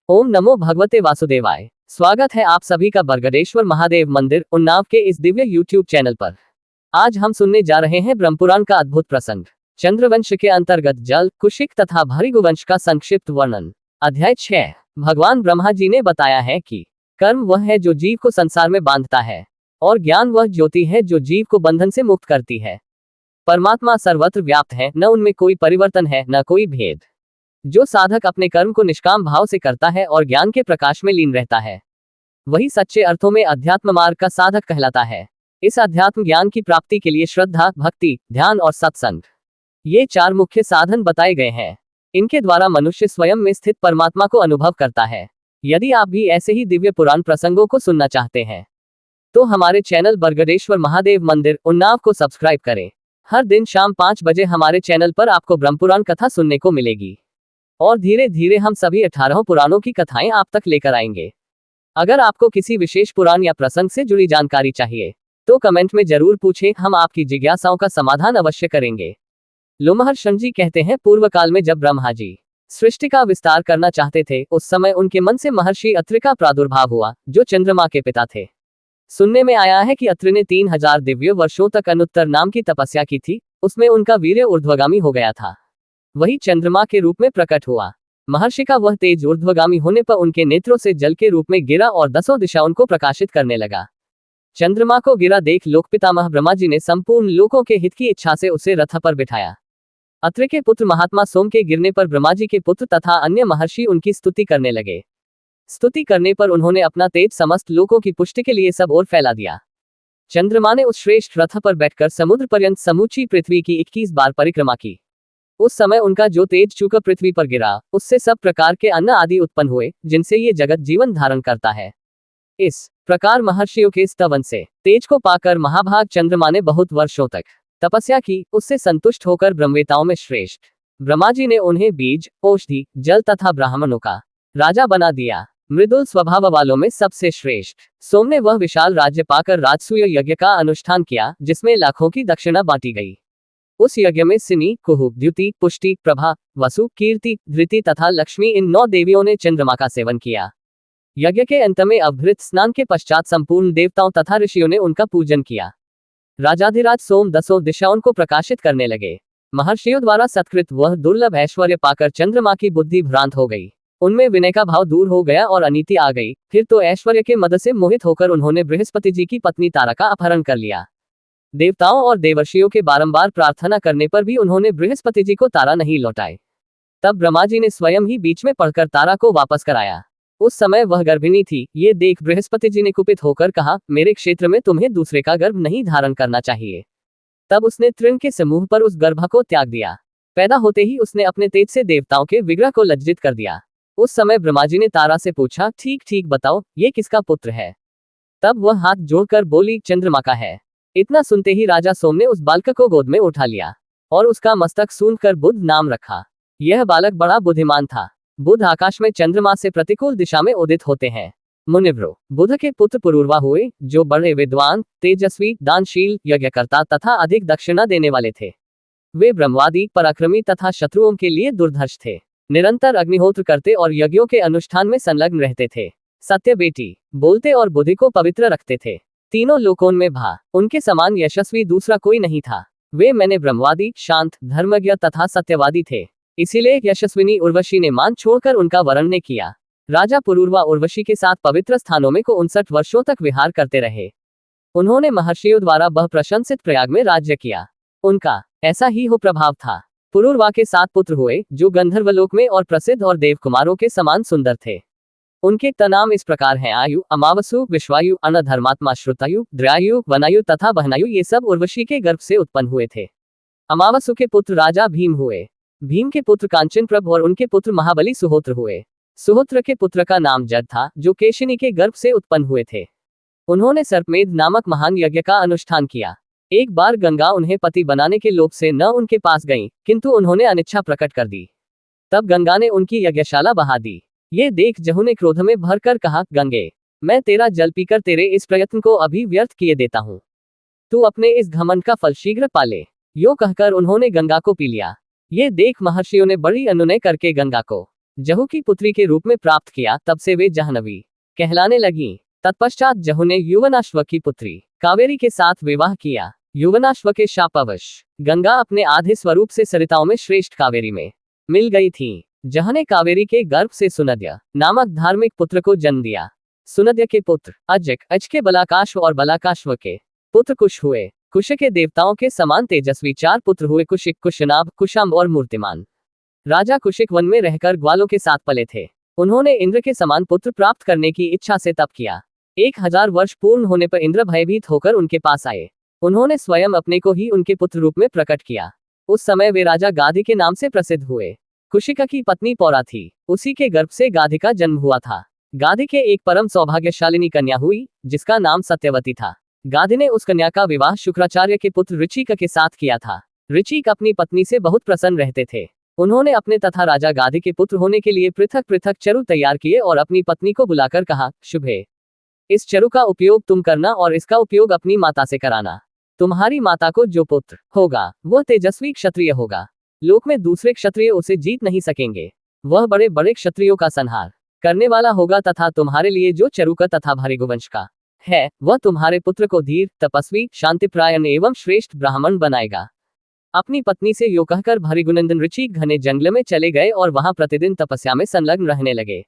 ओम नमो भगवते वासुदेवाय। स्वागत है आप सभी का बरगदेश्वर महादेव मंदिर उन्नाव के इस दिव्य YouTube चैनल पर। आज हम सुनने जा रहे हैं ब्रह्मपुराण का अद्भुत प्रसंग, चंद्रवंश के अंतर्गत जल, कुशिक तथा भृगुवंश का संक्षिप्त वर्णन। अध्याय 6। भगवान ब्रह्मा जी ने बताया है कि कर्म वह है जो जीव को संसार में बांधता है, और ज्ञान वह ज्योति है जो जीव को बंधन से मुक्त करती है। परमात्मा सर्वत्र व्याप्त है, न उनमें कोई परिवर्तन है, न कोई भेद। जो साधक अपने कर्म को निष्काम भाव से करता है और ज्ञान के प्रकाश में लीन रहता है, वही सच्चे अर्थों में अध्यात्म मार्ग का साधक कहलाता है। इस अध्यात्म ज्ञान की प्राप्ति के लिए श्रद्धा, भक्ति, ध्यान और सत्संग, ये 4 मुख्य साधन बताए गए हैं। इनके द्वारा मनुष्य स्वयं में स्थित परमात्मा को अनुभव करता है। यदि आप भी ऐसे ही दिव्य पुराण प्रसंगों को सुनना चाहते हैं, तो हमारे चैनल बरगदेश्वर महादेव मंदिर उन्नाव को सब्सक्राइब करें। हर दिन शाम 5 बजे हमारे चैनल पर आपको ब्रह्मपुराण कथा सुनने को मिलेगी, और धीरे धीरे हम सभी 18 पुराणों की कथाएं आप तक लेकर आएंगे। अगर आपको किसी विशेष पुराण या प्रसंग से जुड़ी जानकारी चाहिए, तो कमेंट में जरूर पूछें, हम आपकी जिज्ञासाओं का समाधान अवश्य करेंगे। लोमहर्षण जी कहते हैं, पूर्व काल में जब ब्रह्मा जी सृष्टि का विस्तार करना चाहते थे, उस समय उनके मन से महर्षि अत्रि का प्रादुर्भाव हुआ, जो चंद्रमा के पिता थे। सुनने में आया है कि अत्रि ने 3000 दिव्य वर्षों तक अनुत्तर नाम की तपस्या की थी। उसमें उनका वीर्य ऊर्ध्वगामी हो गया था, वही चंद्रमा के रूप में प्रकट हुआ। महर्षि का वह तेज ऊर्ध्वगामी होने पर उनके नेत्रों से जल के रूप में गिरा और 10 दिशाओं को प्रकाशित करने लगा। चंद्रमा को गिरा देख लोक पितामह ब्रह्मा जी ने संपूर्ण लोकों के हित की इच्छा से उसे रथ पर बिठाया। अत्रि के पुत्र महात्मा सोम के गिरने पर ब्रह्मा जी के पुत्र तथा अन्य महर्षि उनकी स्तुति करने लगे। स्तुति करने पर उन्होंने अपना तेज समस्त लोकों की पुष्टि के लिए सब ओर फैला दिया। चंद्रमा ने उस श्रेष्ठ रथ पर बैठकर समुद्र पर्यंत समूची पृथ्वी की 21 बार परिक्रमा की। उस समय उनका जो तेज चूकर पृथ्वी पर गिरा, उससे सब प्रकार के अन्न आदि उत्पन्न हुए, जिनसे ये जगत जीवन धारण करता है। इस प्रकार महर्षियों के स्तवन से तेज को पाकर महाभाग चंद्रमा ने बहुत वर्षों तक तपस्या की। उससे संतुष्ट होकर ब्रह्मवेताओं में श्रेष्ठ ब्रह्मा जी ने उन्हें बीज, औषधि, जल तथा ब्राह्मणों का राजा बना दिया। मृदुल स्वभाव वालों में सबसे श्रेष्ठ सोम ने वह विशाल राज्य पाकर राजसूय यज्ञ का अनुष्ठान किया, जिसमें लाखों की दक्षिणा बांटी गई। उस यज्ञ में सिनी, कुहु, द्युति, पुष्टि, प्रभा, वसु, कीर्ति, धृति तथा लक्ष्मी इन 9 देवियों ने चंद्रमा का सेवन किया। यज्ञ के अंत में अभृत स्नान के पश्चात संपूर्ण देवताओं तथा ऋषियों ने उनका पूजन किया। राजाधिराज सोम 10 दिशाओं को प्रकाशित करने लगे। महर्षियों द्वारा सत्कृत वह दुर्लभ ऐश्वर्य पाकर चंद्रमा की बुद्धि भ्रांत हो गई। उनमें विनय का भाव दूर हो गया और अनीति आ गई। फिर तो ऐश्वर्य के मद से मोहित होकर उन्होंने बृहस्पति जी की पत्नी तारा का अपहरण कर लिया। देवताओं और देवर्षियों के बारंबार प्रार्थना करने पर भी उन्होंने बृहस्पति जी को तारा नहीं लौटाए। तब ब्रह्मा जी ने स्वयं ही बीच में पड़कर तारा को वापस कराया। उस समय वह गर्भिणी थी। ये देख बृहस्पति जी ने कुपित होकर कहा, मेरे क्षेत्र में तुम्हें दूसरे का गर्भ नहीं धारण करना चाहिए। तब उसने तृण के समूह पर उस गर्भ को त्याग दिया। पैदा होते ही उसने अपने तेज से देवताओं के विग्रह को लज्जित कर दिया। उस समय ब्रह्मा जी ने तारा से पूछा, ठीक ठीक बताओ, ये किसका पुत्र है? तब वह हाथ जोड़कर बोली, चंद्रमा का है। इतना सुनते ही राजा सोम ने उस बालक को गोद में उठा लिया और उसका मस्तक सूंघकर बुध नाम रखा। यह बालक बड़ा बुद्धिमान था। बुध आकाश में चंद्रमा से प्रतिकूल दिशा में उदित होते हैं। मुनिव्रो बुध के पुत्र पुरूरवा हुए, जो बड़े विद्वान, तेजस्वी, दानशील, यज्ञकर्ता तथा अधिक दक्षिणा देने वाले थे। वे ब्रह्मवादी, पराक्रमी तथा शत्रुओं के लिए दुर्धर्ष थे। निरंतर अग्निहोत्र करते और यज्ञों के अनुष्ठान में संलग्न रहते थे। सत्य बेटी बोलते और बुद्धि को पवित्र रखते थे। तीनों लोकों में उनके समान यशस्वी दूसरा कोई नहीं था। वे मैंने ब्रह्मवादी, शांत, धर्मज्ञ तथा सत्यवादी थे। इसीलिए यशस्विनी उर्वशी ने मान छोड़कर उनका वरण ने किया। राजा पुरूरवा उर्वशी के साथ पवित्र स्थानों में को 59 वर्षों तक विहार करते रहे। उन्होंने महर्षियों द्वारा बहु प्रशंसित प्रयाग में राज्य किया। उनका ऐसा ही हो प्रभाव था। पुरूरवा के 7 पुत्र हुए, जो गंधर्वलोक में और प्रसिद्ध और देवकुमारों के समान सुंदर थे। उनके नाम इस प्रकार हैं, आयु, अमावसु, विश्वायु, अनधर्मात्मा, श्रुतायु, द्रयायु, वनायु तथा बहनायु। ये सब उर्वशी के गर्भ से उत्पन्न हुए थे। अमावसु के पुत्र राजा भीम हुए। भीम के पुत्र कांचनप्रभ और उनके पुत्र महाबली सुहोत्र हुए। सुहोत्र के पुत्र का नाम जड था, जो केशिनी के गर्भ से उत्पन्न हुए थे। उन्होंने सर्पमेध नामक महान यज्ञ का अनुष्ठान किया। एक बार गंगा उन्हें पति बनाने के लोभ से न उनके पास गई, किंतु उन्होंने अनिच्छा प्रकट कर दी। तब गंगा ने उनकी यज्ञशाला बहा दी। ये देख जहू ने क्रोध में भरकर कहा, गंगे, मैं तेरा जल पीकर तेरे इस प्रयत्न को अभी व्यर्थ किए देता हूँ। तू अपने इस घमंड का फल शीघ्र पाले। यो कहकर उन्होंने गंगा को पी लिया। ये देख महर्षियों ने बड़ी अनुनय करके गंगा को जहू की पुत्री के रूप में प्राप्त किया, तब से वे जाह्नवी कहलाने लगी। तत्पश्चात जहू ने युवनाश्व की पुत्री कावेरी के साथ विवाह किया। युवनाश्व के शापवश गंगा अपने आधे स्वरूप से सरिताओं में श्रेष्ठ कावेरी में मिल गई थी। जह ने कावेरी के गर्भ से सुनद्य नामक धार्मिक पुत्र को जन्म दिया। सुनद्य के पुत्र अजक, अज के बलाकाश्व और बलाकाश्व के पुत्र कुश हुए। कुश के देवताओं के समान तेजस्वी 4 पुत्र हुए, कुशिक, कुशनाभ, कुशाम्ब और मूर्तिमान। राजा कुशिक वन में रहकर ग्वालों के साथ पले थे। उन्होंने इंद्र के समान पुत्र प्राप्त करने की इच्छा से तप किया। 1000 वर्ष पूर्ण होने पर इंद्र भयभीत होकर उनके पास आए। उन्होंने स्वयं अपने को ही उनके पुत्र रूप में प्रकट किया। उस समय वे राजा गाधी के नाम से प्रसिद्ध हुए। कुशिका की पत्नी पौरा थी, उसी के गर्भ से गाधी का जन्म हुआ था। गाधी के एक परम सौभाग्यशालिनी कन्या हुई, जिसका नाम सत्यवती था। गाधी ने उस कन्या का विवाह शुक्राचार्य के पुत्र ऋचिक के साथ किया था। ऋचिक अपनी पत्नी से बहुत प्रसन्न रहते थे। उन्होंने अपने तथा राजा गाधी के पुत्र होने के लिए पृथक पृथक चरु तैयार किए और अपनी पत्नी को बुलाकर कहा, शुभे, इस चरु का उपयोग तुम करना और इसका उपयोग अपनी माता से कराना। तुम्हारी माता को जो पुत्र होगा वह तेजस्वी क्षत्रिय होगा। लोक में दूसरे क्षत्रिय उसे जीत नहीं सकेंगे। वह बड़े बड़े क्षत्रियों का संहार करने वाला होगा तथा तुम्हारे लिए जो चरुक तथा भृगुवंश का है वह तुम्हारे पुत्र को धीर, तपस्वी, शांतिप्रायण एवं श्रेष्ठ ब्राह्मण बनाएगा। अपनी पत्नी से यो कहकर भृगुनंदन ऋचिक घने जंगल में चले गए और वहां प्रतिदिन तपस्या में संलग्न रहने लगे।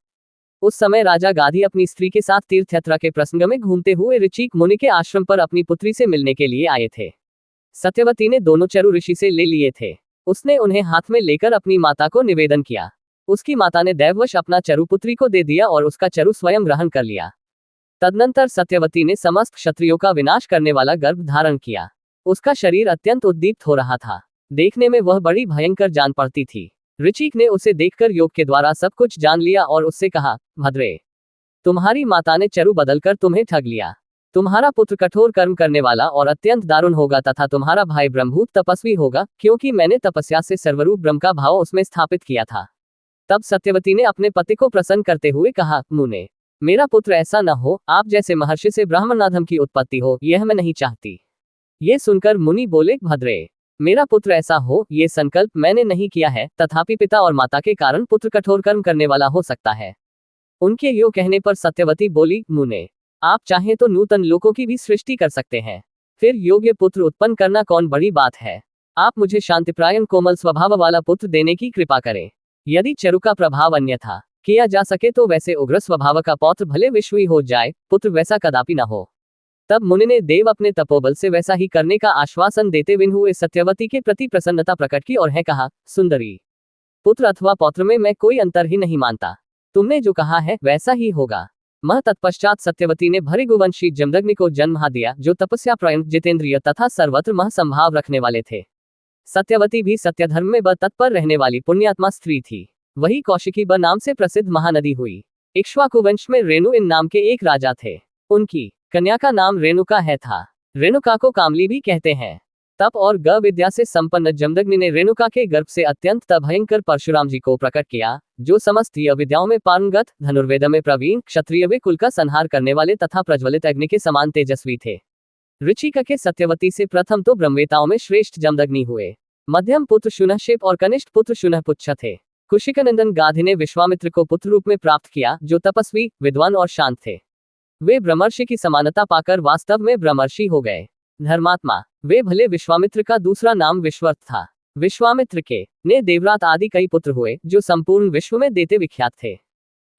उस समय राजा गाधी अपनी स्त्री के साथ तीर्थ यात्रा के प्रसंग में घूमते हुए ऋचिक मुनि के आश्रम पर अपनी पुत्री से मिलने के लिए आए थे। सत्यवती ने दोनों चरु ऋषि से ले लिए थे। उसने उन्हें हाथ में लेकर अपनी माता को निवेदन किया। उसकी माता ने दैववश अपना चरु पुत्री को दे दिया और उसका चरु स्वयं ग्रहण कर लिया। तदनंतर सत्यवती ने समस्त क्षत्रियों का विनाश करने वाला गर्भ धारण किया। उसका शरीर अत्यंत उद्दीप्त हो रहा था। देखने में वह बड़ी भयंकर जान पड़ती थी। ऋचिक ने उसे देखकर योग के द्वारा सब कुछ जान लिया और उससे कहा, भद्रे, तुम्हारी माता ने चरु बदलकर तुम्हें ठग लिया। तुम्हारा पुत्र कठोर कर्म करने वाला और अत्यंत दारुण होगा तथा तुम्हारा भाई ब्रह्मभूत तपस्वी होगा, क्योंकि मैंने तपस्या से सर्वरूप ब्रह्म का भाव उसमें स्थापित किया था। तब सत्यवती ने अपने पति को प्रसन्न करते हुए कहा, मुने, मेरा पुत्र ऐसा न हो, आप जैसे महर्षि से ब्राह्मणाधम की उत्पत्ति हो, यह मैं नहीं चाहती। ये सुनकर मुनि बोले, भद्रे, मेरा पुत्र ऐसा हो ये संकल्प मैंने नहीं किया है, तथापि पिता और माता के कारण पुत्र कठोर कर्म करने वाला हो सकता है। उनके यो कहने पर सत्यवती बोली, मुने, आप चाहें तो नूतन लोकों की भी सृष्टि कर सकते हैं। फिर योग्य पुत्र उत्पन्न करना कौन बड़ी बात है। आप मुझे शांतिप्रायण कोमल स्वभाव वाला पुत्र देने की कृपा करें। यदि चरु का प्रभाव अन्यथा किया जा सके तो वैसे उग्र स्वभाव का पौत्र भले विश्वी हो जाए, पुत्र वैसा कदापि न हो। तब मुनि ने देव अपने तपोबल से वैसा ही करने का आश्वासन देते हुए सत्यवती के प्रति प्रसन्नता प्रकट की और है कहा, सुंदरी, पुत्र अथवा पौत्र में मैं कोई अंतर ही नहीं मानता। तुमने जो कहा है वैसा ही होगा। तत्पश्चात सत्यवती ने भृगुवंशी जमदग्नि को जन्म दिया, जो तपस्या प्रयण, जितेंद्रिय तथा सर्वत्र मह संभाव रखने वाले थे। सत्यवती भी सत्यधर्म में तत्पर रहने वाली पुण्यात्मा स्त्री थी। वही कौशिकी नाम से प्रसिद्ध महानदी हुई। इक्ष्वाकु वंश में रेणु इन नाम के एक राजा थे। उनकी कन्या का नाम रेणुका है था। रेणुका को कामली भी कहते हैं। तप और ग विद्या से संपन्न जमदग्नि ने रेणुका के गर्भ से अत्यंत भयंकर परशुराम जी को प्रकट किया, जो समस्त विद्याओं में पारंगत, धनुर्वेद में प्रवीण, क्षत्रिय वे कुल का संहार करने वाले तथा प्रज्वलित अग्नि के समान तेजस्वी थे। ऋचिक के सत्यवती से प्रथम तो ब्रह्मवेताओं में श्रेष्ठ जमदग्नि हुए। मध्यम पुत्र शुनहशेप और कनिष्ठ पुत्र शुनहपुच्छ थे। कुशिकनंदन गाधी ने विश्वामित्र को पुत्र रूप में प्राप्त किया, जो तपस्वी, विद्वान और शांत थे। वे ब्रह्मर्षि की समानता पाकर वास्तव में ब्रह्मर्षि हो गए। धर्मात्मा वे भले। विश्वामित्र का दूसरा नाम विश्वर्त था। विश्वामित्र के ने देवरात आदि कई पुत्र हुए, जो संपूर्ण विश्व में देते विख्यात थे।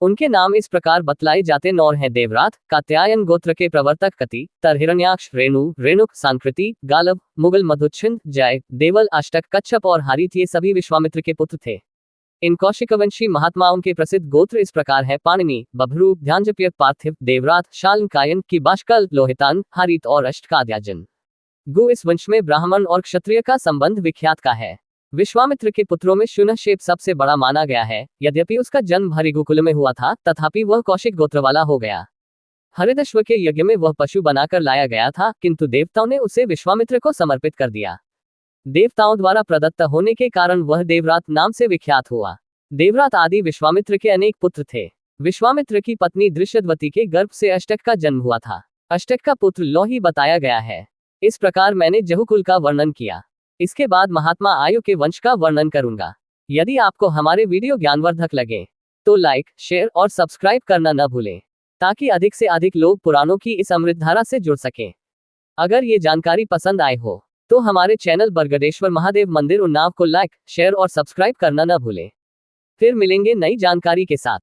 उनके नाम इस प्रकार बतलाए जाते नौर हैं, देवरात, कात्यायन गोत्र के प्रवर्तक कति, तरहिरण्याक्ष, रेणु, रेणुक, सांकृति, गालव, मुगल, मधुच्छिंद, जय, देवल, अष्टक, कच्छप और हारित ये सभी विश्वामित्र के पुत्र थे। इन कौशिकवंशी महात्माओं के प्रसिद्ध गोत्र इस प्रकार है, पाणिनि, बभ्रू, ध्यांजप्य, पार्थिव, देवरात, शाल्नकायन, किबाष्कल, लोहितान, हारित और अष्टकाद्याजन। गु इस वंश में ब्राह्मण और क्षत्रिय का संबंध विख्यात का है। विश्वामित्र के पुत्रों में शुनहशेप सबसे बड़ा माना गया है। यद्यपि उसका जन्म भृगुकुल में हुआ था, तथापि वह कौशिक गोत्र वाला हो गया। हरिदश्व के यज्ञ में वह पशु बनाकर लाया गया था, किंतु देवताओं ने उसे विश्वामित्र को समर्पित कर दिया। देवताओं द्वारा प्रदत्त होने के कारण वह देवरात नाम से विख्यात हुआ। देवरात आदि विश्वामित्र के अनेक पुत्र थे। विश्वामित्र की पत्नी दृश्यद्वती के गर्भ से अष्टक का जन्म हुआ था। अष्टक का पुत्र लोही बताया गया है। इस प्रकार मैंने जहुकुल का वर्णन किया। इसके बाद महात्मा आयु के वंश का वर्णन करूंगा। यदि आपको हमारे वीडियो ज्ञानवर्धक लगे तो लाइक, शेयर और सब्सक्राइब करना न भूलें, ताकि अधिक से अधिक लोग पुराणों की इस अमृतधारा से जुड़ सकें। अगर ये जानकारी पसंद आए हो तो हमारे चैनल बरगदेश्वर महादेव मंदिर उन्नाव को लाइक, शेयर और सब्सक्राइब करना न भूलें। फिर मिलेंगे नई जानकारी के साथ।